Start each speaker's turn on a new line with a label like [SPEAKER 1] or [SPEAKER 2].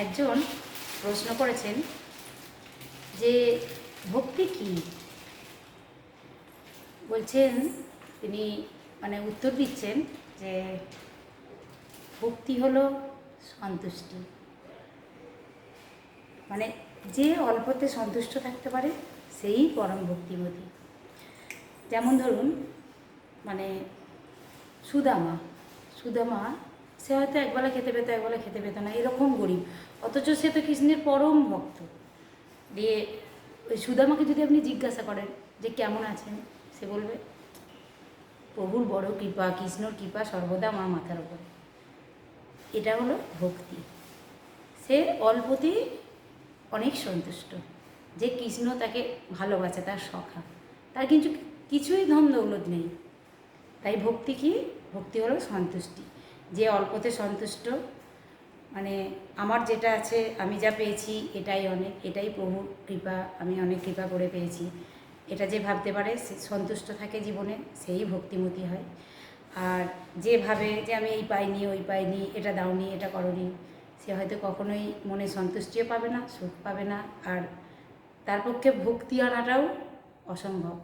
[SPEAKER 1] একজন প্রশ্ন করেছেন যে ভক্তি কী। বলছেন, তিনি উত্তর দিচ্ছেন যে ভক্তি হলো সন্তুষ্টি। যে অল্পতে সন্তুষ্ট থাকতে পারে সেই পরম ভক্তিমতী। যেমন ধরুন সুদামা সুদামা সে হয়তো একবেলা খেতে পেতো, একবেলা খেতে পেতো না, এরকম গরিব, অথচ সে তো কৃষ্ণের পরম ভক্ত। দিয়ে ওই সুদামাকে যদি আপনি জিজ্ঞাসা করেন যে কেমন আছেন, সে বলবে প্রভুর বড় কৃপা, কৃষ্ণর কৃপা সর্বদা আমার মাথার উপরে। এটা হলো ভক্তি। সে অল্পতেই অনেক সন্তুষ্ট, যে কৃষ্ণ তাকে ভালোবাসে, তার সখা, তার কিন্তু কিছুই ধন দৌলত নেই। তাই ভক্তি কি? ভক্তি হলো সন্তুষ্টি। যে অল্পতে সন্তুষ্ট, আমার যেটা আছে, আমি যা পেয়েছি এটাই অনেক, এটাই প্রভুর কৃপা, আমি অনেক কৃপা করে পেয়েছি, এটা যে ভাবতে পারে, সে সন্তুষ্ট থাকে জীবনে, সেই ভক্তিমতী হয়। আর যে ভাবে যে আমি এই পাইনি, ওই পাইনি, এটা দাওনি, এটা করনি, সে হয়তো কখনোই মনে সন্তুষ্টিও পাবে না, সুখ পাবে না, আর তার পক্ষে ভক্তি আনাটাও অসম্ভব।